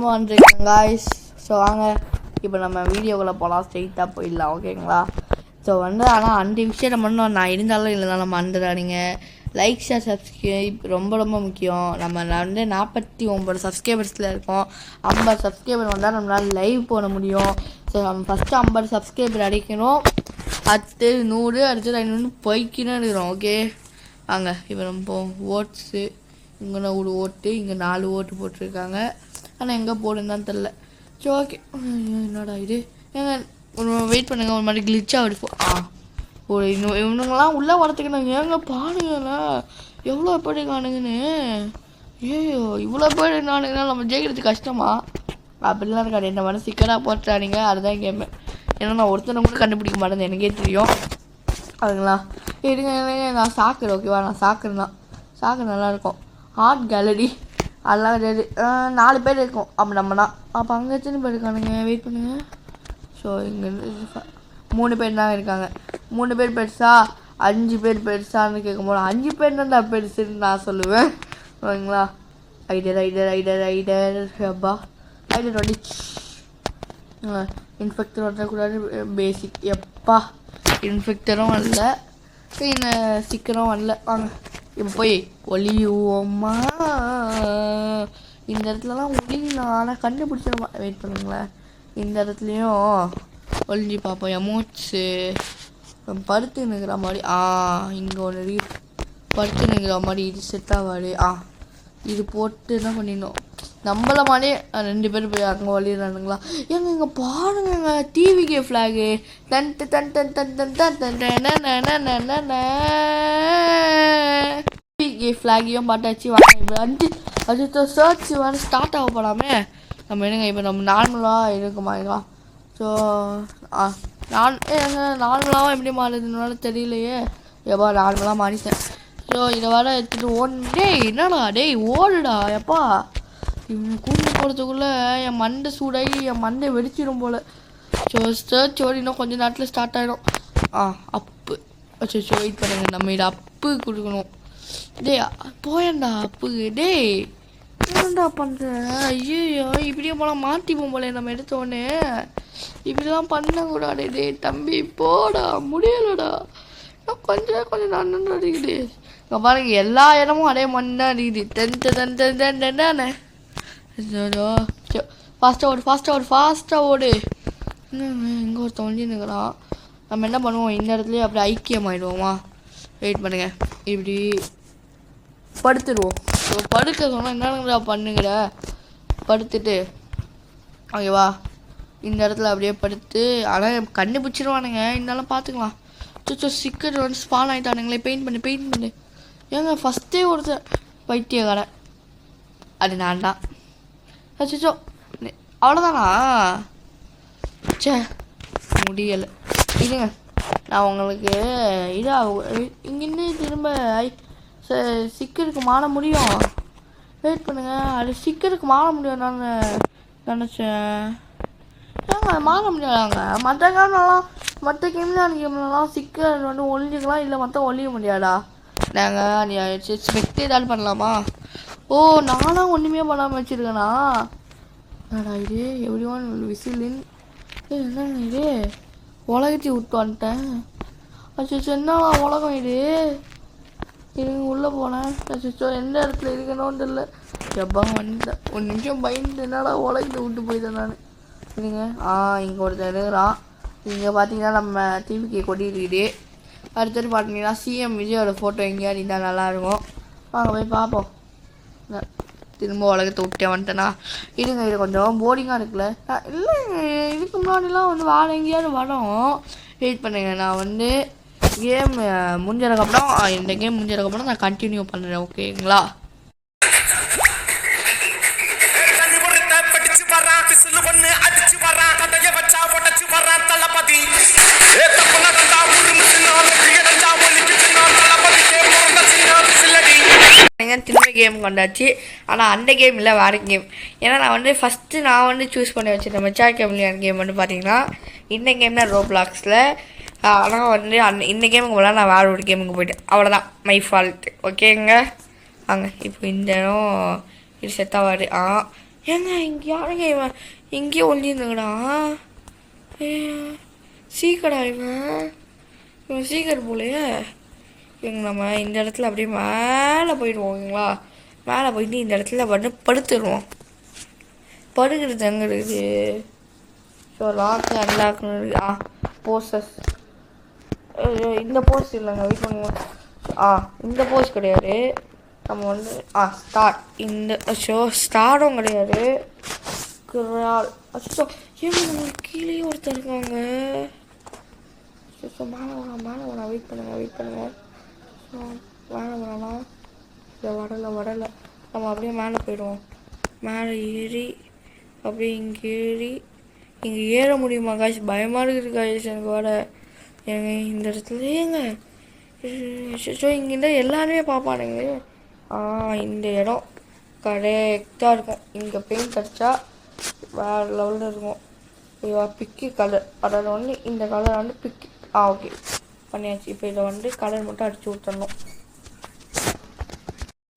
சும்மா வந்துருக்கேன் guys. So வாங்க இப்போ நம்ம வீடியோக்குள்ளே போகலாம், ஸ்ட்ரெயிட்டாக போயிடலாம் ஓகேங்களா. ஸோ ஆனால் அந்த விஷயத்தை மட்டும் நான் இருந்தாலும் இல்லைனாலும் நம்ம மறந்துடாதீங்க. லைக் ஷேர் சப்ஸ்கிரைப் ரொம்ப ரொம்ப முக்கியம். நம்ம 49 சப்ஸ்கிரைபர்ஸில் இருக்கோம். 50 சப்ஸ்கிரைபர் வந்தால் நம்மளால் லைவ் போட முடியும். ஸோ நம்ம ஃபஸ்ட்டு 50 சப்ஸ்கிரைபர் அடிக்கணும். அடுத்து 100, அடுத்தது 500 போய்க்கினே இருக்கிறோம். ஓகே வாங்க இப்போ நம்ம ஓட்ஸு இங்கே ஒரு ஓட்டு, இங்கே 4 ஓட்டு போட்டிருக்காங்க. ஆனால் எங்கே போடுன்னு தெரில. சரி ஓகே, என்னடா இது, ஏங்க வெயிட் பண்ணுங்கள், ஒரு மாதிரி கிளிச்சாக இருக்கும். ஒரு இவனுங்களாம் உள்ளே வரத்துக்கு ஏங்க பாருங்கண்ணா எவ்வளோ பேர் காணுங்கன்னு. ஐயோ இவ்வளோ பேர் நானுங்கன்னா நம்ம ஜெயிக்கிறது கஷ்டமா? அப்படிலாம் இருக்காது, என்ன மாதிரி சிக்கனாக போட்டுறானுங்க. அதுதான் கேட்பேன். ஏன்னா நான் ஒருத்தனை கூட கண்டுபிடிக்க மாட்டேன், எனக்கே தெரியும். அதுங்களா இருங்க நான் சாக்குறேன். ஓகேவா, நான் சாக்குறேன் தான். சாக்கு நல்லாயிருக்கும். ஆர்ட் கேலரி அதெல்லாம் கிடையாது. 4 பேர் இருக்கும் அப்போ நம்மனா. அப்போ அங்கே எத்தனை பேர் இருக்கானுங்க, வெயிட் பண்ணுங்கள். ஸோ இங்கே 3 பேர் தான் இருக்காங்க. 3 பேர் பெருசா 5 பேர் பெருசான்னு கேட்கும்போது 5 பேர் தான் பெருசுன்னு நான் சொல்லுவேன். ஓகேங்களா. ஐடர் ஹப்பா ஐடர் வந்துச்சு. இன்ஃபெக்டர் வரக்கூடாது, பேசிக் எப்பா இன்ஃபெக்டரும் வரல, சீக்கிரம் வரல. வாங்க இப்போ போய் ஒளியுவோம்மா. இந்த இடத்துலலாம் ஒளி ஆனால் கண்டுபிடிச்சிருமா. வெயிட் பண்ணுங்களேன், இந்த இடத்துலையும் ஒளிஞ்சு பார்ப்போம். எமோட்ஸு படுத்து நிற்கிற மாதிரி. இங்கே ஒன்று படுத்து நிற்கிற மாதிரி இது செட் ஆகாது. இது போட்டு என்ன பண்ணிடணும், நம்மள மாதிரியே 2 பேர் போய் அங்கே வழிடுறானுங்களா. ஏங்க இங்கே பாருங்க, டிவிகே ஃப்ளாகு தன்ட்டு தன் தன் தன் தன் தன் தன் டிவிகே ஃப்ளாகையும் பாட்டாச்சு. வாங்க அது சர்ச் வேறு ஸ்டார்ட் ஆக போகலாமே. நம்ம என்னங்க இப்போ நம்ம நார்மலாக இருக்குமா? ஸோ நார்மலாகவும் எப்படி மாறுதுனால தெரியலையே. எப்பா நார்மலாக மாறிட்டேன். ஸோ இதை வர எடுத்துகிட்டு டேய் என்னடா டேய் ஓடுடா எப்பா. இவங்க கூண்டு போகிறதுக்குள்ளே என் மண்டை சூடாகி என் மண்டை வெடிச்சிடும் போல். ஸோ சர்ச் இன்னும் கொஞ்சம் நேரத்தில் ஸ்டார்ட் ஆகிடும். அப்பு ஸோ வெயிட் பண்ணுங்க, நம்ம இதை அப்பு கொடுக்கணும். டேய் போயண்டா அப்பு. டேய் என்னடா பண்ணுற? ஐயோ இப்படியே போனால் மாற்றிப்போம் போல நம்ம எடுத்தோடனே. இப்படிலாம் பண்ணக்கூடாது. டேய் தம்பி போடா, முடியலடா, கொஞ்சம் நான் அடிக்குது. இங்கே பாருங்க எல்லா இடமும் அதே மண் தான் அடிக்குது. தானே ஃபாஸ்ட்டாக ஓடு. இங்கே ஒருத்தன் ஒழிஞ்சுன்னுக்கிறான். நம்ம என்ன பண்ணுவோம், இந்த இடத்துலையே அப்படி ஐக்கியம் ஆகிடுவோமா. வெயிட் பண்ணுங்க, இப்படி படுத்துடுவோம். ஸோ படுக்க சொன்னால் என்னங்க பண்ணுங்கிற, படுத்துட்டு ஓகேவா இந்த இடத்துல அப்படியே படுத்து. ஆனால் கண்டுபிடிச்சிருவானுங்க, இருந்தாலும் பார்த்துக்கலாம். சிக்கர் வந்து ஸ்பான் ஆகிட்டானுங்களே. பெயிண்ட் பண்ணு ஏங்க ஃபஸ்ட்டே ஒருத்தர் பைத்தியக்காரன், அது நான் தான். அச்சோ அவ்வளோதானா? சே முடியலை. இதுங்க நான் உங்களுக்கு இங்கேருந்து திரும்ப சிக்கருக்கு மாற முடியும். வெயிட் பண்ணுங்க, அது சிக்கருக்கு மாற முடியும் நான் நினச்சேன். ஏங்க மாற முடியாதாங்க? மற்ற கேம்லாம் சிக்கர் வந்து ஒழிஞ்சிக்கலாம், இல்லை மற்ற ஒழிய முடியாதா? நாங்கள் நீ ஸ்பெக்ட் ஏதாவது பண்ணலாமா? நானும் ஒன்றுமே பண்ணாமல் வச்சுருக்கேண்ணா. என்னடா இது எவ்ரி ஒன் விசிலின் என்ன இது உலகத்தை விட்டு வந்துட்டேன். என்ன உலகம் இது உள்ளே போனேன். எந்த இடத்துல இருக்கணும்னு தெரியல. எப்பா வந்துட்டேன், 1 நிமிஷம் பயந்து என்னடா உலகத்தை விட்டு போயிட்டேன் நான். இல்லைங்க இங்கே ஒருத்தர் இருக்கிறான். இங்கே பார்த்தீங்கன்னா நம்ம டிவிக்கு கொட்டிருக்குது. அடுத்தது பார்த்தீங்கன்னா சிஎம் விஜயோட ஃபோட்டோ எங்கேயாவது இருந்தால் நல்லாயிருக்கும். வாங்க போய் பார்ப்போம். திரும்ப உலகத்தை விட்டே வந்துட்டேனா. இதுங்க இது கொஞ்சம் போரிங்காக இருக்குல்ல. இல்லை இதுக்கு முன்னாடிலாம் வந்து வேறு எங்கேயாவது வரோம். வெயிட் பண்ணுங்க, நான் வந்து கேம் முடிஞ்சதுக்கப்புறம் இந்த கேம் முடிஞ்சதுக்கப்புறம் நான் கண்டினியூ பண்ணுறேன். ஓகேங்களா. திரும்ப கேம் கொண்டாச்சு. ஆனால் அந்த கேம் இல்லை, வேறு கேம். ஏன்னா நான் வந்து ஃபஸ்ட்டு சூஸ் பண்ணி வச்சுருந்தேன் மெச்சா கேம்லியான கேம் வந்து பார்த்தீங்கன்னா இந்த கேம் தான் ரோப்ளாக்ஸில். ஆனால் வந்து இந்த கேமுக்கு போல நான் வேறு ஒரு கேமுக்கு போய்ட்டேன். அவ்வளோதான், மை ஃபால்ட். ஓகேங்க வாங்க இப்போ இந்த இடம் இது செட்டாகாது. ஏங்க இங்கே யாருங்க இவன் இங்கேயே ஒழிஞ்சிருந்துங்கடா. சீக்கடா இவன் சீக்கிரம் போலையே. எங்க நம்ம இந்த இடத்துல அப்படியே மேலே போயிடுவோம் ஓகேங்களா. மேலே போயிட்டு இந்த இடத்துல படுத்துடுவோம். படுக்கிறது எங்கே இருக்குது? ஸோ லாக்கு அன்லாக்னு போஸஸ். இந்த போஸ் இல்லைங்க, வெயிட் பண்ணுவோம். இந்த போஸ் கிடையாது. நம்ம வந்து ஸ்டார். இந்த ஷோ ஸ்டாரும் கிடையாது. கிரால் அச்சோ ஏங்க நம்மளுக்கு கீழே ஒருத்தர் இருக்காங்க. ஸோ மேலே வேணாம் வெயிட் பண்ணுங்க. ஸோ மேலே வேணாம்னா இதை வடலை நம்ம அப்படியே மேலே போயிடுவோம். மேலே ஏறி அப்படியே இங்கே ஏற முடியுமா காய்ச்சி? பயமாக இருக்குது காய்ச்சி எனக்கு வர. ஏங்க இந்த இடத்துல ஏங்க ஸோ இங்கே எல்லாருமே பார்ப்பானுங்க. இந்த இடம் கரெக்டாக இருக்கும். இங்கே பெயிண்ட் அடித்தா வேறு லெவலில் இருக்கும். பிக்கி கலர், அதாவது வந்து இந்த கலர் வந்து பிக்கி. ஓகே பண்ணியாச்சு. இப்போ இதை வந்து கலர் மட்டும் அடித்து ஊற்றணும்.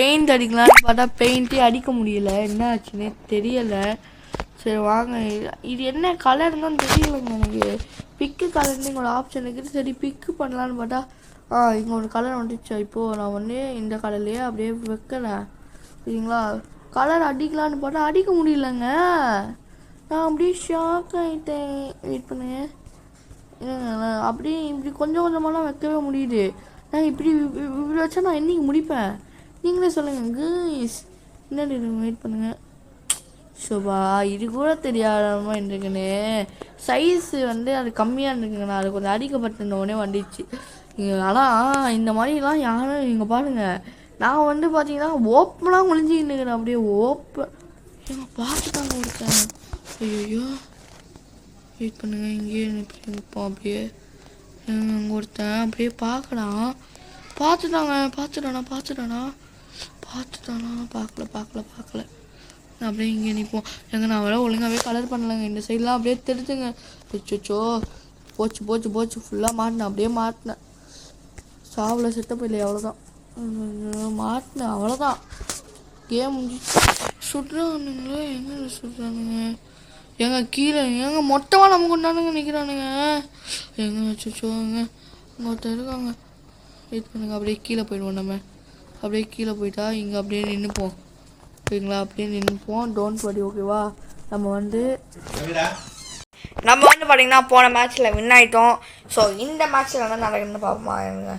பெயிண்ட் அடிக்கலான்னு பார்த்தா பெயிண்ட்டே அடிக்க முடியல. என்ன ஆச்சுன்னே தெரியலை. சரி வாங்க, இது என்ன கலர்னு தெரியலைங்க எனக்கு. பிக்கு கலர்னு இங்கே ஒரு ஆப்ஷன் இருக்குது. சரி பிக்கு பண்ணலான்னு பார்த்தா இங்கே ஒரு கலர் வந்துச்சு. இப்போது நான் வந்து இந்த கலர்லேயே அப்படியே வைக்கிறேன் சரிங்களா. கலர் அடிக்கலான்னு பார்த்தா அடிக்க முடியலங்க. நான் அப்படியே ஷாக் ஆகிட்டேன். வெயிட் பண்ணுங்க. அப்படியே இப்படி கொஞ்சம் கொஞ்சமாலாம் வைக்கவே முடியுது. நான் இப்படி வச்சா நான் என்னைக்கு முடிப்பேன் நீங்களே சொல்லுங்கள் கைஸ். என்னடி வெயிட் பண்ணுங்கள். ஷோபா இது கூட தெரியாம இருக்குன்னு. சைஸு வந்து அது கம்மியாக இருந்துக்குங்கண்ணா. அது கொஞ்சம் அடிக்கப்பட்டிருந்தோடனே வந்துச்சு. ஆனால் இந்த மாதிரிலாம் யாரும் இங்கே பாருங்கள். நான் வந்து பார்த்தீங்கன்னா ஓப்பனாக ஒழிஞ்சிக்கிட்டுக்கிறேன். அப்படியே எங்கள் பார்த்துட்டாங்க ஒருத்தன். ஐயோ வெயிட் பண்ணுங்கள். இங்கேயே நிற்போம். அப்படியே அங்கே ஒருத்தன் அப்படியே பார்க்கலாம். பார்த்துட்டானா பார்க்கல. அப்படியே இங்கே நிற்போம். நான் வர ஒழுங்காகவே கலர் பண்ணலைங்க. இந்த சைட்லாம் அப்படியே தெரிஞ்சுங்க. அச்சோ போச்சு ஃபுல்லாக மாட்டினேன். அப்படியே மாட்டினேன். சாவில் செட்டப் இல்லை, அவ்வளோதான். மாட்டினேன் அவ்வளோதான். கேம் முடிஞ்சிச்சு. சுடுறானுங்களே, எங்கே சுடுறானுங்க? ஏங்க கீழே ஏங்க மொத்தமாக நம்ம கொண்டானுங்க நிற்கிறானுங்க. எங்கே வச்சுச்சோங்க இங்கே ஒருத்தர் இருக்காங்க. வெயிட் பண்ணுங்க. அப்படியே கீழே போயிடுவோம். நம்ம அப்படியே கீழே போயிட்டா இங்கே அப்படியே நின்றுப்போம் ஓகேங்களா. அப்படியே நின்றுப்போம். டோன்ட் வரி ஓகேவா. நம்ம வந்து பார்த்தீங்கன்னா போன மேட்ச்சில் வின் ஆகிட்டோம். ஸோ இந்த மேட்ச்சில் என்ன நடக்குதுன்னு பார்ப்போமா. எனக்கு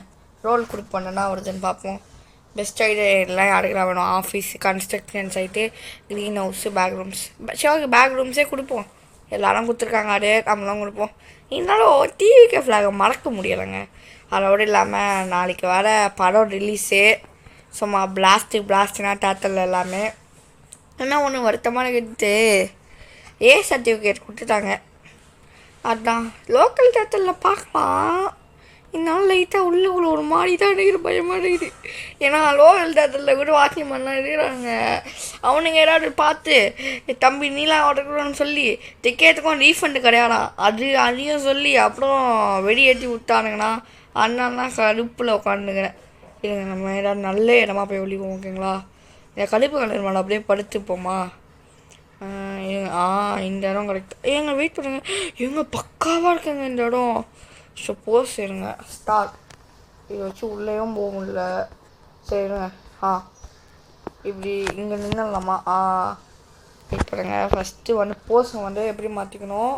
ரோல் குரூப் பண்ணனா வருதுன்னு பார்ப்போம். பெஸ்ட் ஐடியா எல்லாம் யாருக்கெல்லாம் வேணும்? Office, construction site, green house, back rooms. சரி பேக் ரூம்ஸே கொடுப்போம். எல்லாரும் கொடுத்துருக்காங்க. அதே நம்மளாம் கொடுப்போம். இருந்தாலும் டிவிகே ஃப்ளாகை மறக்க முடியலைங்க. அதோடு இல்லாமல் நாளைக்கு வர படம் ரிலீஸு. சும்மா பிளாஸ்ட்னா தேட்டரில் எல்லாமே. என்ன ஒன்று வருத்தமான கேட்டு சர்டிஃபிகேட் கொடுத்துட்டாங்க. அதான் லோக்கல் தேட்டரில் பார்க்கலாம். இதனால லைட்டாக உள்ளுக்குள்ள ஒரு மாதிரி தான் இருக்குது. பயமாக இருக்குது. ஏன்னா லோக்கல் தேட்டரில் கூட வாக்கிங் பண்ணலாம் இருக்கிறாங்க. அவனுங்க ஏதாவது பார்த்து தம்பி நீலாம் ஓட்டக்கூடாதுன்னு சொல்லி டிக்கெட்டுக்கும் ரீஃபண்டு கிடையாதான். அதையும் சொல்லி அப்புறம் வெடியேற்றி விட்டானுங்கண்ணா. அண்ணா கடுப்பில் உட்காந்துக்கிறேன். இல்லைங்க நம்ம ஏதாவது நல்ல இடமா போய் ஒழிவோம் ஓகேங்களா. இந்த கடுப்பு கலர் மேலே அப்படியே படுத்துப்போமா. இந்த இடம் கரெக்டாக ஏங்க வெயிட் பண்ணுங்க. எங்க பக்காவாக இருக்குங்க இந்த இடம். சப்போஸ் இருங்க ஸ்டார்ட் இதை வச்சு உள்ளேயும் போக முடியல. சரிங்க. இப்படி இங்கே நின்றுடலாமா. வெயிட் பண்ணுங்க. ஃபஸ்ட்டு வந்து போஸை வந்து எப்படி மாற்றிக்கணும்,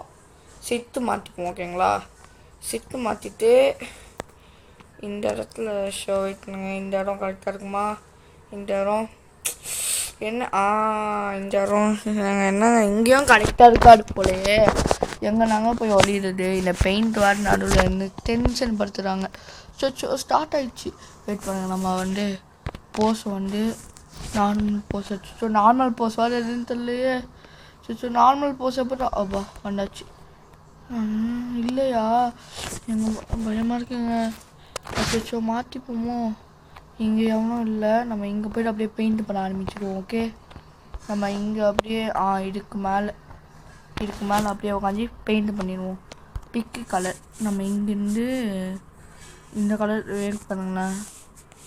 சிட்டு மாற்றிக்குவோம் ஓகேங்களா. சிட்டு மாற்றிட்டு இந்த இடத்துல வெயிட் பண்ணுங்க. இந்த இடம் கரெக்டாக இருக்குமா? இந்த இடம் என்ன இந்த இடம் என்னங்க இங்கேயும் கரெக்டாக இருக்காது போலையே. எங்கே நாங்கள் போய் ஒளிடுறது? இந்த பெயிண்ட் வேறு நடுவில் இருந்து டென்ஷன் படுத்துகிறாங்க. ஸ்டார்ட் ஆகிடுச்சு. வெயிட் பண்ணுங்க. நம்ம வந்து போஸ் வந்து நார்மல் போஸ் வச்சு நார்மல் போஸ் வேறு எதுன்னு தெரியலையே. நார்மல் போஸ் எப்போ அப்பா வந்தாச்சு. இல்லையா எங்கள் பயமாக இருக்குங்க. மாற்றிப்போமோ. இங்கே எவனும் இல்லை. நம்ம இங்கே போய்ட்டு அப்படியே பெயிண்ட் பண்ண ஆரம்பிச்சிடுவோம். ஓகே நம்ம இங்கே அப்படியே இதுக்கு மேலே அப்படியே உட்காந்து பெயிண்ட் பண்ணிடுவோம். பிக்கு கலர் நம்ம இங்கேருந்து இந்த கலர் வெயிட் பண்ணுங்களேன்.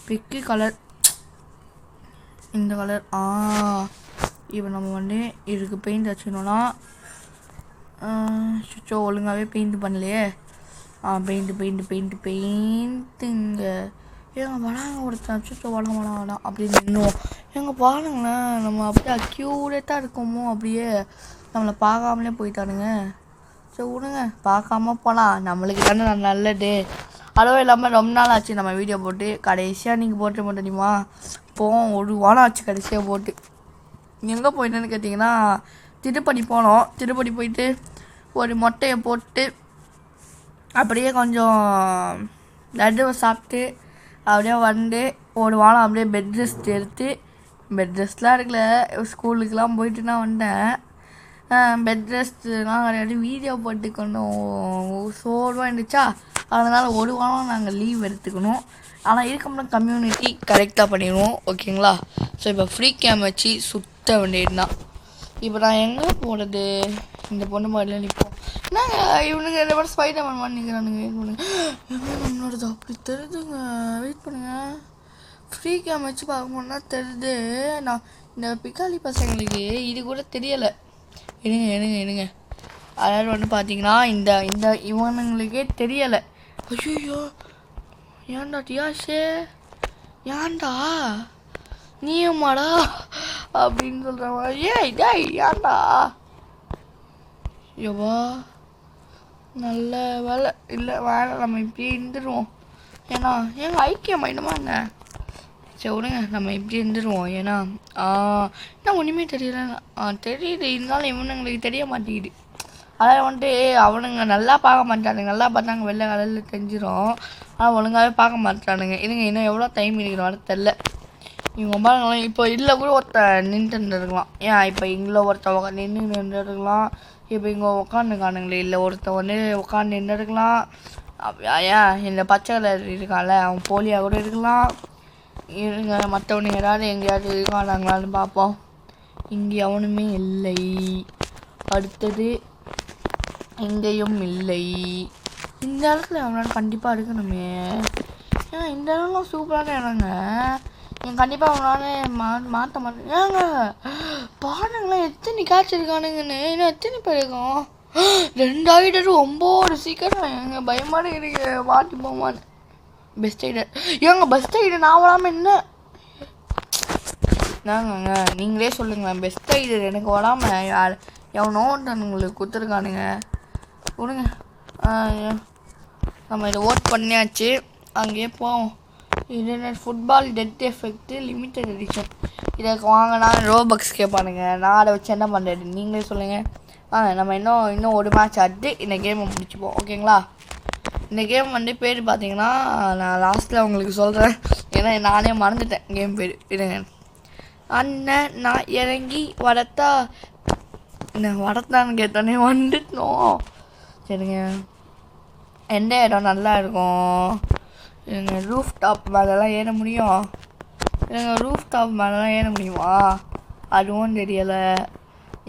பிக்கு கலர் இந்த கலர் இப்போ நம்ம வந்து இதுக்கு பெயிண்ட் வச்சுக்கணும்னா சுச்சோ ஒழுங்காகவே பெயிண்ட் பண்ணலையே. பெயிண்ட்டுங்க ஏங்க வராங்க ஒருத்தன். சுச்சோ வரான் அப்படின்னு நின்றுவோம். எங்கள் பாருங்களேன், நம்ம அப்படியே அக்யூரேட்டாக இருக்கோமோ, அப்படியே நம்மளை பார்க்காமலே போயிட்டானுங்க. சரி விடுங்க, பார்க்காம போகலாம், நம்மளுக்கு தானே நல்லது. அதுவும் இல்லாமல் ரொம்ப நாள் ஆச்சு நம்ம வீடியோ போட்டு. கடைசியாக நீங்கள் போட்டு தெரியுமா, போவோம் 1 வாரம் ஆச்சு கடைசியாக போட்டு. எங்கே போயிட்டேன்னு கேட்டிங்கன்னா, திருப்பதி போனோம். திருப்பதி போயிட்டு ஒரு மொட்டையை போட்டு அப்படியே கொஞ்சம் லட்டுவை சாப்பிட்டு அப்படியே வந்து 1 வாரம் அப்படியே பெட் ரெஸ்ட் எடுத்து, பெட் ரெஸ்ட்லாம் இருக்குல்ல, ஸ்கூலுக்கெலாம் போயிட்டு நான் வந்தேன். பெட் ரெஸ்ட்லாம் கிடையாது, வீடியோ போட்டு கொஞ்சம் சோர்வாக இருந்துச்சா, அதனால் 1 வாரம் நாங்கள் லீவ் எடுத்துக்கணும். ஆனால் இருக்க கம்யூனிட்டி கரெக்டாக பண்ணிடுவோம், ஓகேங்களா. ஸோ இப்போ ஃப்ரீ கேம் வச்சு சுத்த வேண்டியது தான். இப்போ நான் எங்கே போகிறது, இந்த பொண்ணு மாதிரிலாம் நிற்போம். என்னங்க இவனுங்க 2 பேரும் ஸ்பைடர்மேன் மாதிரி நிற்கிறானுங்க. வெயிட் பண்ணுங்க, நம்மளோடது அப்படி தெரியுதுங்க. வெயிட் பண்ணுங்க, ஃப்ரீ கேம் வச்சு பார்க்கணுன்னா தெரியுது. நான் இந்த பிக்காளி பசங்களுக்கு இது கூட தெரியலை. எடுங்க அதாவது வந்து பார்த்தீங்கன்னா இந்த இந்த இவனுங்களுக்கே தெரியலை. ஐயோ ஏன்டா டியாஷே, ஏன்டா நீயுமாடா அப்படின்னு சொல்கிற மாதிரி. ஏன்டா யோவா, நல்ல வேலை இல்லை, வேலை நம்ம இப்படியே இருந்துருவோம். ஏன்னா ஐக்கியம் ஆயிடுமாங்க. சரி விடுங்க, நம்ம இப்படி இருந்துருவோம். ஏன்னா என்ன ஒன்றுமே தெரியல. தெரியுது, இருந்தாலும் இவனுங்களுக்கு தெரிய மாட்டேங்குது. அதாவது வந்துட்டு அவனுங்க நல்லா பார்க்க மாட்டானுங்க. நல்லா பார்த்தாங்க வெள்ளை கலரில் தெரிஞ்சிடும். ஆனால் ஒழுங்காகவே பார்க்க மாட்டானுங்க. இதுங்க இன்னும் எவ்வளோ டைம் இருக்கிற வர தெரில. இவங்க பாருங்களேன், இப்போ இதில் கூட ஒருத்தன் நின்றுட்டு இருக்கலாம். ஏன் இப்போ இங்கே ஒருத்தன் நின்று இருக்கலாம். இப்போ இங்கே உட்காந்துருக்கானுங்களே, இல்லை ஒருத்தன் வந்து உட்காந்து நின்று இருக்கலாம். ஏன் இந்த பச்சை கலர் இருக்கான்ல, அவன் போலியாக கூட இருக்கலாம். இருங்க, மற்றவனுங்க யாராவது எங்கேயாவது இருக்கானாங்களான்னு பார்ப்போம். இங்கே அவனுமே இல்லை. அடுத்தது இங்கேயும் இல்லை. இந்த இடத்துல அவனால் கண்டிப்பாக இருக்கணுமே. ஏன்னா இந்த இடம்லாம் சூப்பரான இடங்க. என் கண்டிப்பாக அவனால மாற்ற மாட்டேன். ஏங்க பாருங்களேன், எத்தனை காய்ச்சி இருக்கானுங்கன்னு. இன்னும் எத்தனை பேர் இருக்கும். 2 ஆகிட்டு 9 சீக்கிரம். எங்க பயமான இருக்கு, மாட்டி போமான்னு. பெஸ்ட் ஐடியா ஏங்க, பெஸ்ட் ஐடியா நான் வராமல் என்ன நாங்கங்க நீங்களே சொல்லுங்களேன். பெஸ்ட் ஐடியா எனக்கு வராமல் எவனோ உங்களுக்கு கொடுத்துருக்கானுங்க. விடுங்க, நம்ம இதை ஓட் பண்ணியாச்சு. அங்கேயே போவோம். Internet football dead effect limited edition. இதை வாங்கினா ரோபக்ஸ் கேட்பானுங்க. நான் அதை வச்சு என்ன பண்ணுறது நீங்களே சொல்லுங்கள். நம்ம இன்னும் 1 மேட்ச் ஆடிட்டு இந்த கேமை முடிச்சுப்போம், ஓகேங்களா. இந்த கேம் வந்து பேர் பார்த்தீங்கன்னா நான் லாஸ்ட்டில் உங்களுக்கு சொல்கிறேன். ஏன்னா நானே மறந்துட்டேன் கேம் பேர். இருங்க, அண்ணன் நான் இறங்கி வரத்தான்னு கேட்டோன்னே வந்துட்டோம். சரிங்க, எந்த இடம் நல்லா இருக்கும். இருங்க, ரூஃப் டாப் மேலெலாம் ஏற முடியும். இருங்க, ரூஃப் டாப் மேலெலாம் ஏற முடியுமா, அதுவும் தெரியலை.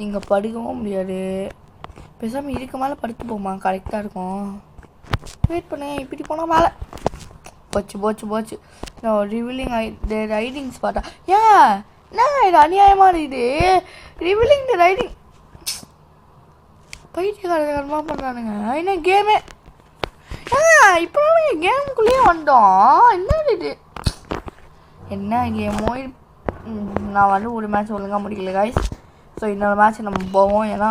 இங்கே படுக்கவும் முடியாது. பேசாமல் இதுக்கு மேலே படுத்து போமா, கரெக்டாக இருக்கும். வெயிட் பண்ணுங்க, இப்படி போனால் மேலே போச்சு. ரிவீலிங் ரைடிங் ஸ்பாட்டா. என்ன இது அநியாயமாக இது. ரிவீலிங் த ரைடிங் பைத்தியக்காரமாக பண்ணுறானுங்க. என்ன கேமே இப்போ கேமுக்குள்ளேயே வந்தோம். என்ன இது, என்ன கேமோ. நான் வந்து 1 மேட்ச் ஒழுங்காக முடிக்கல காய்ஸ். ஸோ இன்னொரு மேட்ச் நம்ம போவோம். ஏன்னா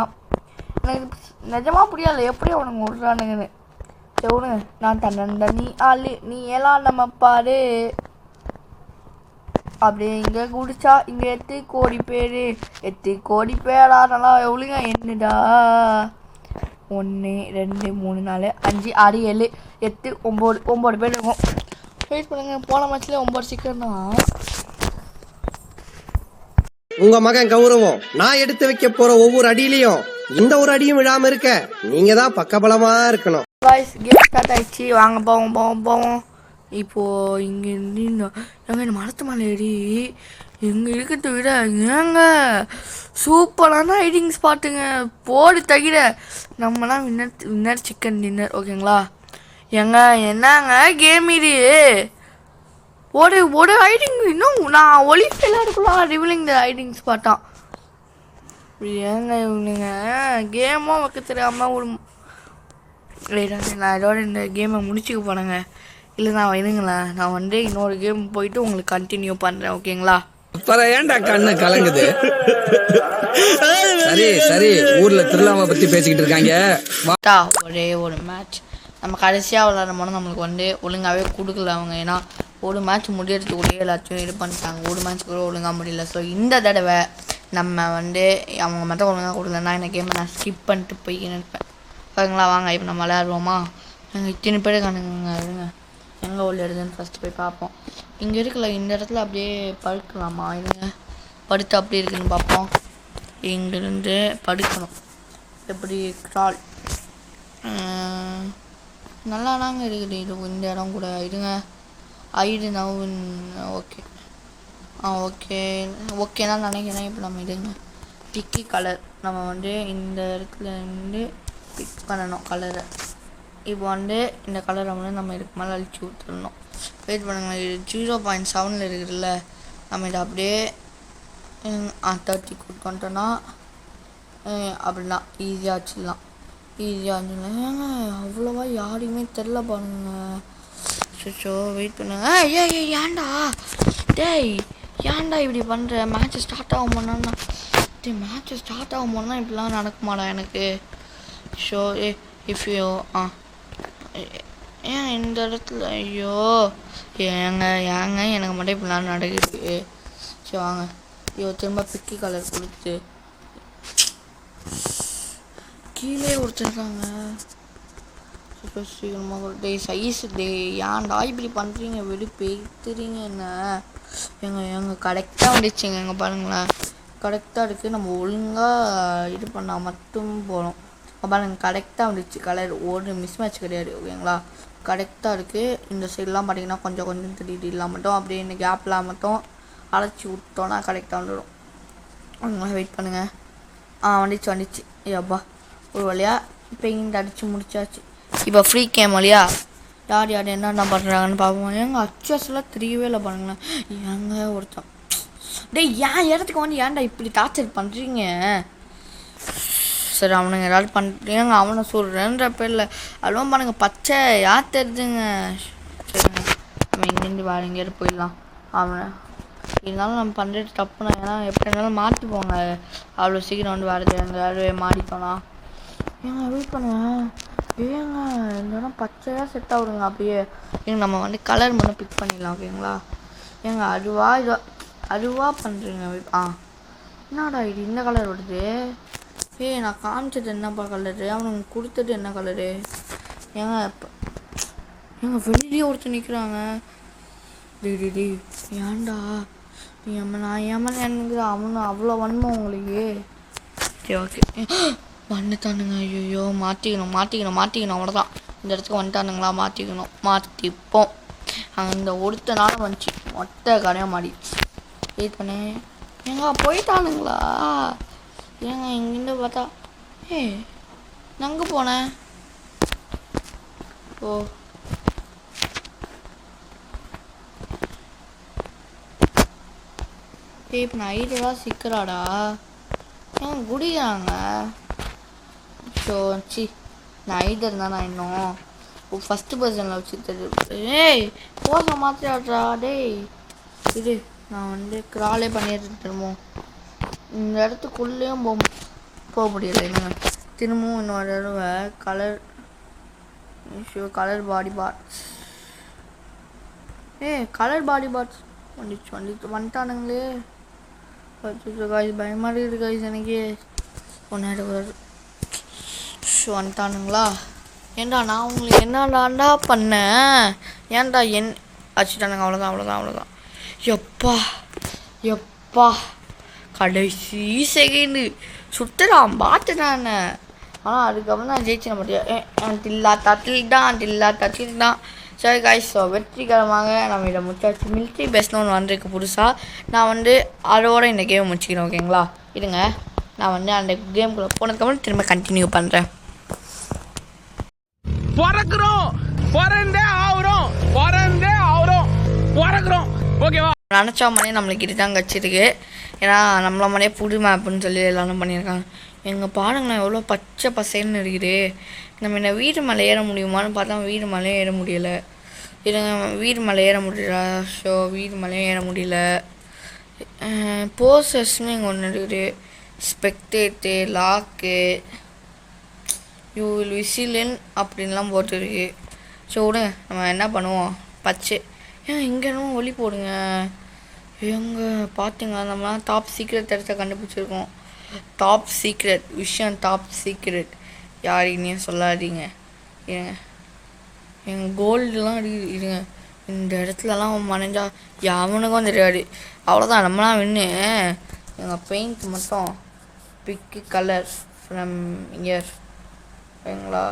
எனக்கு நிஜமாக புரியலை எப்படி அவனுங்க விட்றானுங்கன்னு. விடுங்க, நான் தன்னண்ட நீ ஆளு நீ எல்லாம் நம்ம பாரு. அப்படியே இங்கே குடிச்சா இங்கே 8 கோடி பேரா நல்லா எவ்வளோங்க. என்னடா 1 2 3 4 5 6 7 8 9 பேர் இருக்கும். வெயிட் பண்ணுங்க, போன மேட்ச்ல 9 சீக்கிரம் தான். உங்க மகன் கௌரவம் நான் எடுத்து வைக்க போற ஒவ்வொரு அடியிலையும் இந்த ஒரு அடியும் விழாம இருக்க நீங்க தான் பக்கபலமா இருக்கணும். கேம் ஸ்டார்ட் ஆயிடுச்சு, வாங்க போவோம். இப்போது இங்கே இருந்து எங்கள் மரத்து மலை ஏறி எங்கே இருக்கிறத விட ஏங்க சூப்பரான ஹைடிங் ஸ்பாட்டுங்க. போடு தகிட நம்மலாம் வின்னர் சிக்கன் டின்னர், ஓகேங்களா. என்னங்க கேம் இது. ஒரு ஹைடிங் இன்னும் நான் ஒலிஃபெல்லாம் இருக்கலாம். ரிவீலிங் த ஹைடிங் ஸ்பாட்டான். ஏங்க இவனுங்க கேமும் வைக்க தெரியாமல் ஒரு நான் இதோட இந்த கேமை முடிச்சுக்க போனேங்க. இல்லை நான் இருங்களேன், நான் வந்து இன்னொரு கேம் போயிட்டு உங்களுக்கு கண்டினியூ பண்ணுறேன், ஓகேங்களா? அப்புறம் ஏன்டா கண்ணு கலங்குது? சரி சரி, ஊர்ல திருவிழாவை பத்தி பேசிக்கிட்டு இருக்காங்க. ஒரே ஒரு மேட்ச் நம்ம கடைசியாக விளாடும்போது நம்மளுக்கு வந்து ஒழுங்காகவே கொடுக்கல அவங்க. ஏன்னா ஒரு மேட்ச் முடியறதுக்குள்ளேயே எல்லாத்தையும் இது பண்ணிட்டாங்க. ஒரு மேட்ச் கூட ஒழுங்காக முடியல. ஸோ இந்த தடவை நம்ம வந்து அவங்க மட்டும் ஒழுங்காக கொடுக்கலன்னா இந்த கேமை நான் ஸ்கிப் பண்ணிட்டு போய் நினைப்பேன். ஓகேங்களா? வாங்க இப்போ நம்ம விளையாடுவோமா? நாங்கள் இத்தனை பேர் காணுங்க. இருங்க, எங்கே விளையாடுதுன்னு ஃபஸ்ட்டு போய் பார்ப்போம். இங்கே இருக்கல, இந்த இடத்துல அப்படியே படுக்கலாமா? இருங்க, படுத்து அப்படி இருக்குன்னு பார்ப்போம். இங்கேருந்து படுக்கணும். எப்படி கிரால் நல்லா தாங்க இருக்குது. இது இந்த இடம் கூட இருங்க. ஐடு நவுன் ஓகே. ஓகே ஓகேனா நினைக்கிறேன். இப்போ நம்ம இதுங்க பிக்கி கலர் நம்ம வந்து இந்த இடத்துல இருந்து பிக் பண்ணணும் கலரை. இப்போ வந்து இந்த கலரை வந்து நம்ம இதுக்கு மேலே அழிச்சு விட்டுருணும். வெயிட் பண்ணுங்க, இது 0.7 இருக்குதுல்ல, நம்ம இதை அப்படியே 30 கொடுத்தோன்னா அப்படின்னா ஈஸியாக வச்சிடலாம். ஈஸியாக வச்சுக்கலாம். அவ்வளோவா யாரையுமே தெரில பாருங்க. ஸோ வெயிட் பண்ணுங்க. ஏன்டா ஏன்டா இப்படி பண்ணுற? மேட்ச் ஸ்டார்ட் ஆகும் போனா இப்படிலாம் நடக்குமாடா எனக்கு? ஸோ இஃப் யூ ஏன் இந்த இடத்துல ஐயோ ஏங்க எனக்கு மட்டும் இப்படிலாம் நடக்குது. சரி வாங்க, திரும்ப பிக்கி கலர் கொடுத்து கீழே கொடுத்துருக்காங்க. சீக்கிரமாக சைஸு ஏன்டா இப்படி பண்ணுறீங்க? வெடி பேத்துறீங்க என்ன? எங்க கரெக்டாக வந்துச்சுங்க. எங்கே பாருங்களேன், கரெக்டாக இருக்குது. நம்ம ஒழுங்காக இது பண்ணால் மட்டும் போகிறோம். பாருங்க கரெக்டாக வந்துச்சு. கலர் ஒரு மிஸ் மேட்ச் கிடையாது, ஓகேங்களா? கரெக்டாக இருக்குது. இந்த சைட்லாம் பார்த்தீங்கன்னா கொஞ்சம் தெரியுதுலாம் மட்டும் அப்படியே இந்த கேப்லாம் மட்டும் அழைச்சி விட்டோன்னா கரெக்டாக வந்துடும். அவங்களாம் வெயிட் பண்ணுங்கள். வந்துச்சு. ஐயாப்பா ஒரு வழியாக பெயிண்ட் அடித்து முடிச்சாச்சு. இப்போ ஃப்ரீ கேம் வழியா யார் என்னென்ன பண்ணுறாங்கன்னு பார்ப்போம். எங்கள் அச்சஸ்லாம் தெரியவே இல்லை பாருங்களேன். ஏங்க ஒருத்தன் ஏன் இடத்துக்கு வந்து ஏன்டா இப்படி டார்ச்சர் பண்ணுறீங்க? சரி அவனுங்க ஏதாவது பண்ணுறீங்க, அவனை சொல்கிறேன்ற பேரில் அதுவும் பாருங்க பச்சை யார் தெரிஞ்சுங்க. சரிங்க, நம்ம இங்கேருந்து வேறு எங்கேயாவது போயிடலாம். அவனை இருந்தாலும் நம்ம பண்ணுறது தப்புனா, ஏன்னா எப்படி இருந்தாலும் மாற்றிப்போங்க. அவ்வளோ சீக்கிரம் வந்து வேறு எங்கேயாவது மாறிப்போனா. ஏங்க வெயிட் பண்ணுங்க. ஏங்க இந்த இடம் பச்சையாக செட் ஆகுதுங்க அப்படியே. ஏங்க நம்ம வந்து கலர் மட்டும் பிக் பண்ணிடலாம், ஓகேங்களா? ஏங்க அதுவா பண்ணுறீங்க. என்னடா இது இந்த கலர் வருது? நான் காமிச்சது என்னப்பா கலரு? அவனுக்கு கொடுத்தது என்ன கலரு? ஏங்க வெளியிலேயே ஒருத்தர் நிற்கிறாங்க. ஏன்டா நான் ஏமாக்கிறேன்? அவனு அவ்வளோ வன்மை உங்களுக்கு? சரி ஓகே, வந்துட்டானுங்க. ஐயோ மாற்றிக்கணும் அவ்வளோதான். இந்த இடத்துக்கு வந்துட்டானுங்களா? மாற்றிப்போம். அங்கே இந்த ஒருத்த நாளும் வந்துச்சு, மொத்த கடையாக மாறிடுச்சு. வெயிட் பண்ணு. ஏங்க போயிட்டானுங்களா? ஏங்க இங்கேருந்து பார்த்தா நான் அங்கே போனேன். இப்போ நான் ஐடியெல்லாம் சிக்கிறாடா. ஏன் குடிக்கிறாங்க? ஸோ நான் ஐடர் தான். நான் இன்னும் ஃபஸ்ட்டு பர்சனில் வச்சு தெரியும். போச மாத்திராட்றா இது நான் வந்து கிராலே பண்ணிட்டு திரும்பவும் இந்த இடத்துக்குள்ளேயும் போக முடியலை. என்னங்க திரும்பவும் இன்னொரு தடவை colour body parts colour body parts வந்துட்டானுங்களே. காய்ஸ் பயமாக இருக்குது காய்ஸ் எனக்கு. வந்துட்டானுங்களா? ஏன்டா நான் உங்களுக்கு என்னடாண்டா பண்ணேன்? ஏன்டா அடிச்சுட்டானுங்க. அவ்வளோதான். எப்பா கடைசி செகண்டு சுட்டுறான் பார்த்துட்டான். ஆனால் அதுக்கப்புறம் நான் ஜெயிச்சிட மாட்டேன். டில்லா தட்டில் தான். சரி காய்ஸ், ஸோ வெற்றிகரமாக நம்ம இதை முடிச்சாச்சு. மிலிட்ரி பெஸ்ட்னு ஒன்று வந்திருக்கு புதுசாக. நான் வந்து அதோட இந்த கேம் முடிச்சுக்கிறேன், ஓகேங்களா? இருங்க, நான் வந்து அந்த கேமுக்குள்ளே போனதுக்கப்புறம் திரும்ப கண்டினியூ பண்ணுறேன். பிறந்தே ஆகிறோம் ஓகேவா? நினச்சா மாதிரியே நம்மளுக்கு இதுதான் கிடச்சிருக்கு. ஏன்னா நம்மள மாதிரியே புது மேப்புன்னு சொல்லி எல்லாரும் பண்ணியிருக்காங்க. எங்கள் பாருங்களேன் எவ்வளோ பச்சை பசேல்னு இருக்குது. நம்ம என்ன வீடு மேலே ஏற முடியுமான்னு பார்த்தா வீடு மேலே ஏற முடியலை. வீடு மேலே ஏற முடியல. ஸோ வீடு மேலேயும் ஏற முடியல. போசஸ்ன்னு இங்கே ஒன்று இருக்குது. ஸ்பெக்டேட்டு, லாக்கு, யூ வில் விசிலின் அப்படின்லாம் போட்டுருக்கு. ஸோ விடுங்க, நம்ம என்ன பண்ணுவோம், பச்சை இங்கே என்னமோ ஒளி போடுங்க. எங்கே பார்த்தீங்களா, நம்மளாம் டாப் சீக்ரெட் இடத்த கண்டுபிடிச்சிருக்கோம். டாப் சீக்ரெட் விஷயம், டாப் சீக்ரெட் யாருக்குன்னே சொல்லாதீங்க. ஏங்க எங்கள் கோல்டுலாம் இருங்க, இந்த இடத்துலலாம் மனைஞ்சா எவனுக்கும் தெரியாது. அவ்வளோதான், நம்மளாம் வின்னு. எங்கள் பெயிண்ட் மட்டும் பிக்கு கலர் ஃப்ரம் இயர் ஓகேங்களா.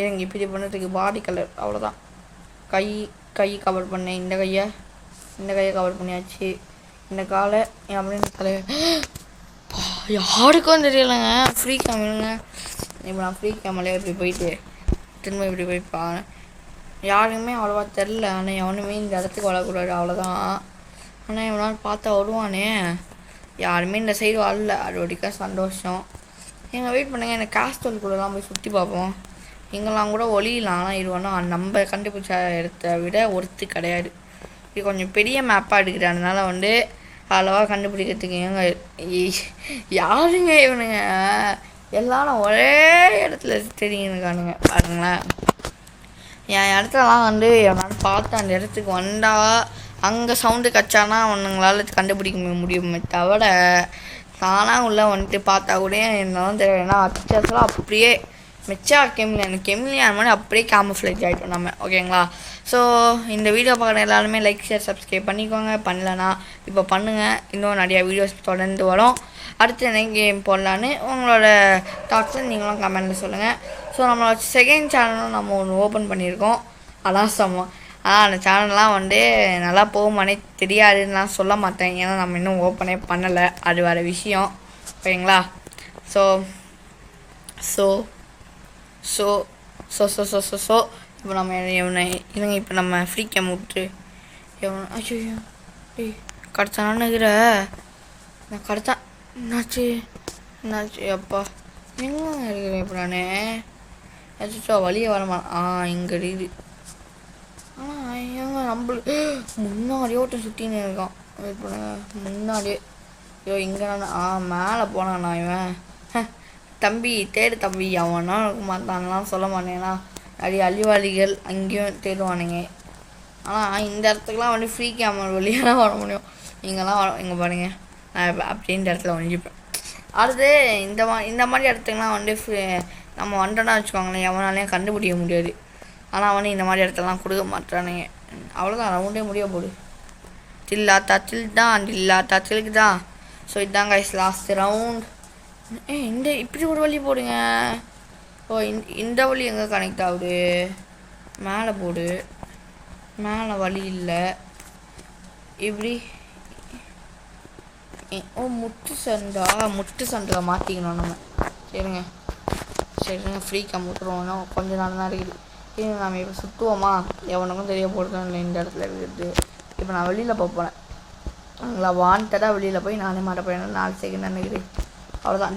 எனக்கு இப்படி பண்ணுறதுக்கு பாடி கலர் அவ்வளோதான். கை கவர் பண்ணேன். இந்த கையை கவர் பண்ணியாச்சு. இந்த காலை அப்படின்னு தலையை யாருக்கும் தெரியலைங்க. ஃப்ரீ கேமருங்க. இப்போ நான் ஃப்ரீ கேமராலே இப்படி போயிட்டு திரும்ப இப்படி போய் யாருக்குமே அவ்வளோவா தெரில. ஆனால் எவனுமே இந்த இடத்துக்கு வரக்கூடாது அவ்வளோதான். ஆனால் எவனால் பார்த்தா வருவானே, யாருமே இந்த சைடு வரல. அது வரைக்கும் சந்தோஷம். எங்கள் வெயிட் பண்ணுங்க, எனக்கு காஸ்டல் கூடலாம் போய் சுற்றி பார்ப்போம். இங்கெல்லாம் கூட ஒளியலாம். ஆனால் இது ஒன்றும் நம்ம கண்டுபிடிச்ச இடத்த விட ஒருத்து கிடையாது. இது கொஞ்சம் பெரிய மேப்பாக எடுக்கிறேன். அதனால் அளவாக கண்டுபிடிக்கிறதுக்கு யாருங்க இவனுங்க எல்லாரும் ஒரே இடத்துல தெரியுதுக்கானுங்க பாருங்களேன். என் இடத்துலலாம் எவனாலும் பார்த்து அந்த இடத்துக்கு வந்தால் அங்கே சவுண்டு கச்சானா அவனுங்களால கண்டுபிடிக்க முடியுமே தவிர தானாக உள்ளே பார்த்தா கூட என்னாலும் தெரியும். ஏன்னா அச்சஸ்லாம் அப்படியே மிச்சா கெமிலியான மாதிரி அப்படியே கேமஃப்ளேஜ் ஆகிட்டோம் நம்ம. ஓகேங்களா. ஸோ இந்த வீடியோ பார்க்குற எல்லாருமே லைக், ஷேர், சப்ஸ்கிரைப் பண்ணிக்கோங்க. பண்ணலன்னா இப்போ பண்ணுங்கள். இன்னும் நிறையா வீடியோஸ் தொடர்ந்து வரும். அடுத்து என்ன கேம் போடலான்னு உங்களோட தாட்ஸை நீங்களும் கமெண்ட்டில் சொல்லுங்கள். ஸோ நம்மளோட செகண்ட் சேனலும் நம்ம ஒன்று ஓப்பன் பண்ணியிருக்கோம். அதான் சமம். ஆனால் அந்த சேனல்லாம் நல்லா போகுமானே தெரியாதுன்னு சொல்ல மாட்டேன். ஏன்னா நம்ம இன்னும் ஓப்பனே பண்ணலை. அது வேறு விஷயம். ஓகேங்களா. So so so so so so so so இப்போ நம்ம இல்லைங்க, இப்போ நம்ம ஃப்ரீ கேம் விட்டு ஐயோ ஏய் கடத்தானுங்கிற நான் கடத்தான். என்னாச்சு அப்பா எங்கே இருக்கிறேன் இப்போ நான் ஏச்சோ வழியே வரமா இங்கே இருக்குது. ஆனால் ஏங்க நம்மளுக்கு முன்னாடியே ஒருத்தன் சுற்றின்னு இருக்கான். வெயிட் பண்ணுங்க, முன்னாடியே ஐயோ இங்கே நான் மேலே போனான். இவன் தம்பி தேடு தம்பி அவனா இருக்க மாட்டான்லாம் சொல்ல மாட்டேன்னா நிறைய அழிவாளிகள் அங்கேயும் தேடுவானுங்க. ஆனால் இந்த இடத்துக்குலாம் ஃப்ரீ கேமரா வழியாக தான் வர முடியும். இங்கெல்லாம் இங்கே பாருங்க, நான் அப்படின்ற இடத்துல ஒழிஞ்சிப்பேன். அடுத்து இந்த மாதிரி இடத்துக்குலாம் நம்ம வந்துட்டோன்னா வச்சுக்கோங்களேன், எவனாலையும் கண்டுபிடிக்க முடியாது. ஆனால் இந்த மாதிரி இடத்துலலாம் கொடுக்க மாட்டானுங்க. அவ்வளோதான், ரவுண்டே முடிய போடு. தில்லாத்தா தில்லுக்கு தான். ஸோ இதுதான் கைஸ் லாஸ்ட் ரவுண்ட். இந்த இப்படி ஒரு வழி போடுங்க. இந்த வழி எங்கே கனெக்ட் ஆகுது? மேலே போடு. மேலே வழி இல்லை. இப்படி முட்டு சண்டில் மாற்றிக்கணும் நம்ம. சரிங்க ஃப்ரீ கம் விட்டுருவோம். கொஞ்சம் நாள் தான் இருக்குது. நம்ம இப்போ சுற்றுவோமா, எவனுக்கும் தெரிய போடுறோம் இல்லை இந்த இடத்துல இருக்குது. இப்போ நான் வெளியில் போகிறேன். அவங்களா வாண்டடாக வெளியில் போய் நானே மாட்ட போயிடணும். 4 செகண்ட் நினைக்கிறேன். அவ்வளோதான்.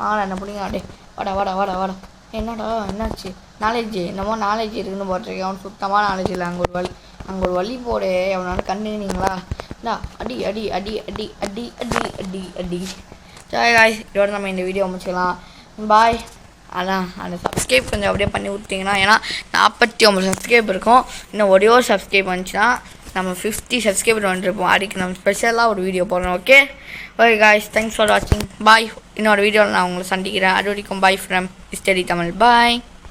வாடா என்ன பிடிங்க. வாடா என்னடா என்னாச்சு? நாலேஜ் என்னமோ நாலேஜ் இருக்குன்னு போட்டிருக்கேன். அவன் சுத்தமாக நாலேஜ் இல்லை. அங்கே ஒரு வழி போடு. எவனாலும் கண்டுனீங்களா? அடி அடி அடி அடி அடி அடி அடி அடி. சரி காய்ஸ், இதோட நம்ம இந்த வீடியோ முடிச்சுக்கலாம். பாய். அதான் அந்த சப்ஸ்கிரைப் கொஞ்சம் அப்படியே பண்ணி விட்டிங்கன்னா, ஏன்னா 49 சப்ஸ்கிரைப் இருக்கும். இன்னும் ஒரே ஒரு சப்ஸ்கிரைப் வந்துச்சுன்னா நம்ம 50 சப்ஸ்கிரைபர் வந்துருப்போம். அதுக்கு நம்ம ஸ்பெஷலாக ஒரு வீடியோ போடுறோம். ஓகே காய்ஸ், தேங்க்ஸ் ஃபார் வாட்சிங். பாய். இன்னொரு வீடியோவில் நான் உங்களை சந்திக்கிறேன். அது வரைக்கும் bye from study Tamil. Bye.